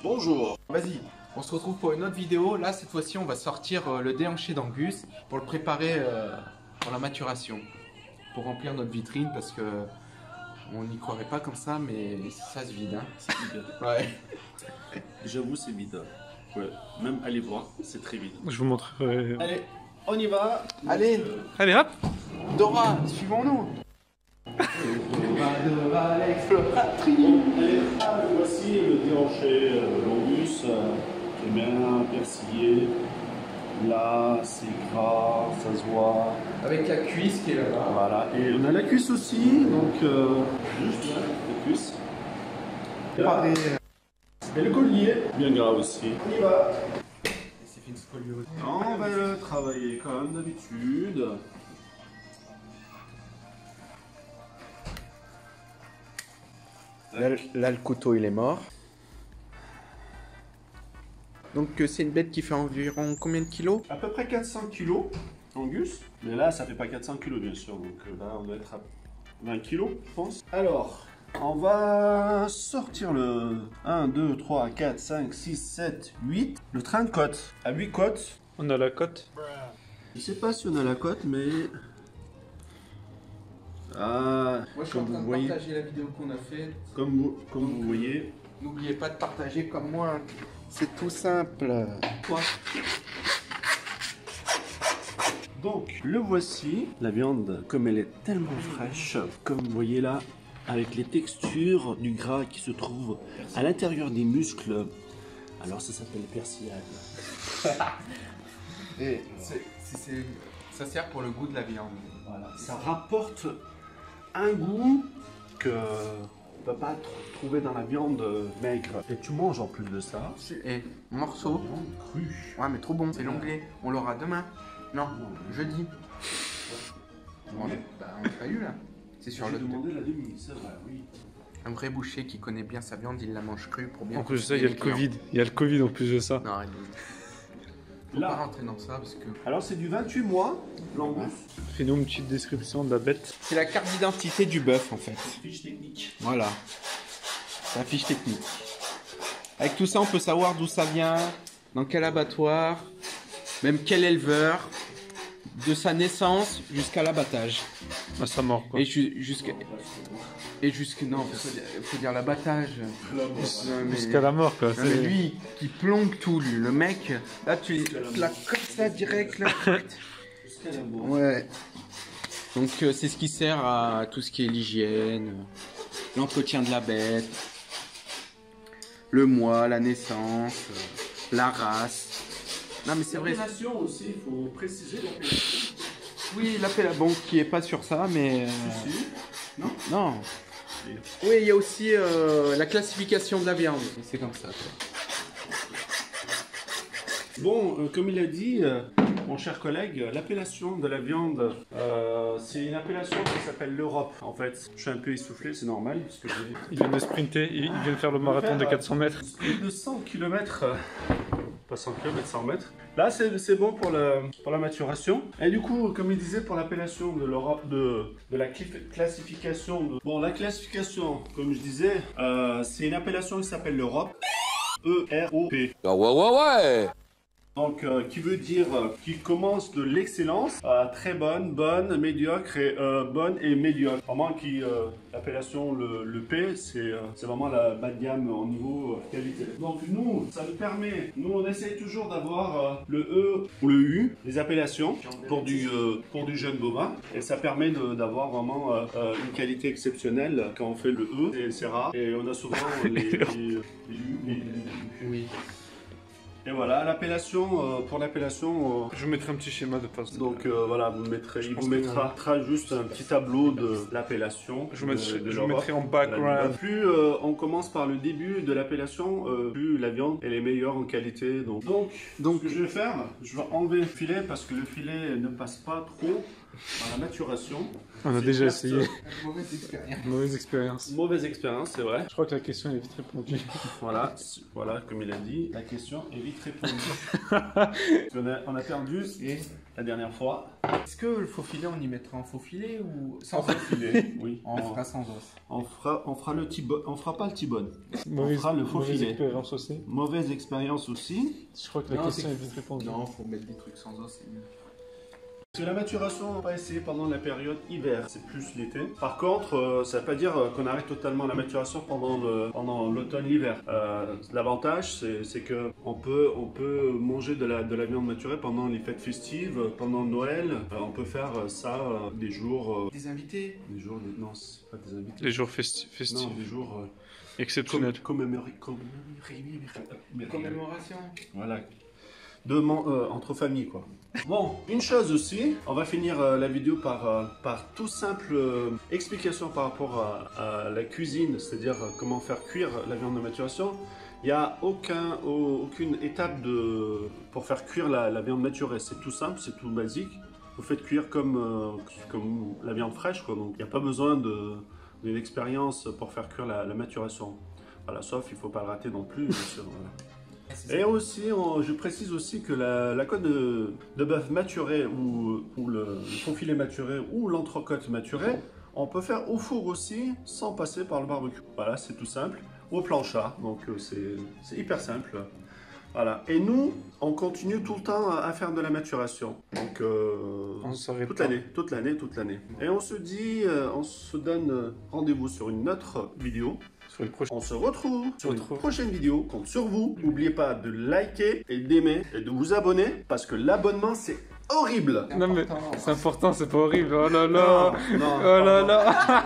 Bonjour. Vas-y, on se retrouve pour une autre vidéo. Là, cette fois-ci, on va sortir le déhanché d'Angus pour le préparer pour la maturation. Pour remplir notre vitrine parce que on n'y croirait pas comme ça, mais ça se vide. Hein. C'est vide. Ouais. J'avoue, c'est vide. Ouais. Même allez voir, c'est très vide. Je vous montrerai. Allez, on y va. Allez, Allez, hop. Dora, suivons-nous. Allez, voici le déhanché l'Angus qui est bien persillé. Là, c'est gras, ça se voit. Avec la cuisse qui est là-bas. Voilà, et on a la cuisse aussi, donc juste là, la cuisse. Là. Et le collier, bien gras aussi. On y va. C'est fait une scoliose. On va le travailler comme d'habitude. Là, le couteau, il est mort. Donc, c'est une bête qui fait environ combien de kilos? À peu près 400 kilos, Angus. Mais là, ça fait pas 400 kilos, bien sûr. Donc là, on doit être à 20 kilos, je pense. Alors, on va sortir le 1, 2, 3, 4, 5, 6, 7, 8. Le train de côte. À 8 côtes. On a la cote. Je sais pas si on a la côte, mais... Ah, Moi, je suis en train de partager la vidéo qu'on a faite. comme vous voyez. N'oubliez pas de partager comme moi. C'est tout simple. Quoi? Donc, le voici. La viande, comme elle est tellement fraîche, comme vous voyez là, avec les textures du gras qui se trouve à l'intérieur des muscles. Alors, ça s'appelle persillade. Et ça sert pour le goût de la viande. Voilà. Ça rapporte un goût que tu ne peux pas trouver dans la viande maigre. Et tu manges en plus de ça. Et morceau. Viande crue. Ouais, mais trop bon. C'est l'onglet. On l'aura demain. Non, jeudi. On l'a pas eu là. C'est sur J'ai le. demandé la demi, c'est vrai, oui. Un vrai boucher qui connaît bien sa viande, il la mange crue pour bien. En plus de ça, il y a le cuisiner les Covid. Il y a le Covid en plus de ça. clients. Non, arrête. Faut Là. pas rentrer dans ça parce que. Alors, c'est du 28 mois, l'Angus. Fais-nous une petite description de la bête. C'est la carte d'identité du bœuf en fait. Fiche technique. Voilà. C'est la fiche technique. Avec tout ça, on peut savoir d'où ça vient, dans quel abattoir, même quel éleveur, de sa naissance jusqu'à l'abattage. À sa mort, quoi. Et jusqu'à. Non, faut dire l'abattage. Non, mais- Jusqu'à la mort, quoi. non, mais lui, qui plombe tout, lui. Le mec, là, tu l'as comme ça, direct, là. Jusqu'à la mort. Ouais. Donc, c'est ce qui sert à tout ce qui est l'hygiène, l'entretien de la bête, le mois, la naissance, la race. Non, mais c'est vrai. L'appellation aussi, il faut préciser l'appellation. Oui, l'appel bon, qui est pas sur ça, mais. Ici. Non. Non. Oui, il y a aussi la classification de la viande. C'est comme ça. Quoi. Bon, comme il a dit, mon cher collègue, l'appellation de la viande, c'est une appellation qui s'appelle l'Europe. En fait, je suis un peu essoufflé, c'est normal, parce que j'ai Il vient de sprinter. Il vient de faire le marathon des 400 mètres. plus de 100 km. Pas 100 km, 100 mètres. Là, c'est bon pour la maturation. Et du coup, comme il disait, pour l'appellation de l'Europe, de la classification. Bon, la classification, comme je disais, c'est une appellation qui s'appelle l'Europe. E-R-O-P. Ah ouais, ouais, ouais! Donc, qui veut dire qui commence de l'excellence à très bonne, bonne, médiocre et bonne et médiocre. Vraiment, l'appellation le P, c'est vraiment la bas de gamme au niveau qualité. Donc, nous, ça nous permet, nous, on essaye toujours d'avoir le E ou le U, les appellations pour du jeune bovin. Et ça permet d'avoir vraiment une qualité exceptionnelle quand on fait le E. Et c'est rare. Et on a souvent les U, les U. Oui. Et voilà, l'appellation, pour l'appellation... Je vous mettrai un petit schéma de passe. donc voilà, il vous mettra juste un petit tableau de l'appellation. Je vous de mettrai l'Europe. en background. Plus on commence par le début de l'appellation, plus la viande elle est meilleure en qualité. Donc ce que je vais faire, je vais enlever le filet parce que le filet ne passe pas trop la maturation. On a C'est déjà certes essayé. Mauvaise expérience. Mauvaise expérience. Mauvaise expérience, c'est vrai. Je crois que la question est vite répondue. Voilà, voilà, comme il a dit, la question est vite répondue. on a perdu et la dernière fois. Est-ce que le faux filet, on y mettra un faux filet ou sans Sans filet, oui. On fera sans os. On fera le T-bone. On fera pas le T-bone. Mauvaise, fera le faux mauvaise filet. expérience aussi. Mauvaise expérience aussi. Je crois que la Non, question c'est- est vite répondue. Non, faut mettre des trucs sans os, c'est mieux. Parce que la maturation, on va essayer pendant la période hiver, c'est plus l'été. Par contre, ça ne veut pas dire qu'on arrête totalement la maturation pendant l'automne-l'hiver. L'avantage, c'est que on peut manger de la viande maturée pendant les fêtes festives, pendant Noël. On peut faire ça des jours... Des invités. non, c'est pas des invités. Les jours festifs. Non, des jours Exceptionnels. Commémoration. Voilà. Entre familles, quoi. Bon, une chose aussi, on va finir la vidéo par tout simple explication par rapport à la cuisine, c'est-à-dire comment faire cuire la viande de maturation. Il n'y a aucune étape pour faire cuire la viande maturée. C'est tout simple, c'est tout basique. Vous faites cuire comme la viande fraîche, quoi. Donc il n'y a pas besoin d'une expérience pour faire cuire la maturation. Voilà, sauf il ne faut pas le rater non plus, bien sûr. Voilà. Et aussi, je précise aussi que la côte de bœuf maturée ou le faux filet maturé ou l'entrecôte maturée, on peut faire au four aussi sans passer par le barbecue. Voilà, c'est tout simple. Au plancha, donc c'est hyper simple. Voilà. Et nous, on continue tout le temps à faire de la maturation. Donc On s'arrête toute pas. l'année. Et on se donne rendez-vous sur une autre vidéo. Sur le prochain. On se retrouve sur une prochaine vidéo. Compte sur vous. N'oubliez pas de liker et d'aimer et de vous abonner parce que l'abonnement c'est horrible. Non mais c'est important, c'est pas horrible. Oh là là. Non, Oh là pardon. là.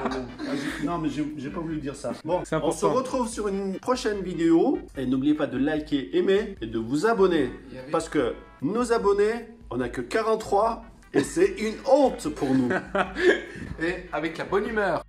Non mais j'ai pas voulu dire ça. Bon, C'est on se important. retrouve sur une prochaine vidéo et n'oubliez pas de liker, aimer et de vous abonner parce que nos abonnés, on n'a que 43 et c'est une honte pour nous. Et avec la bonne humeur.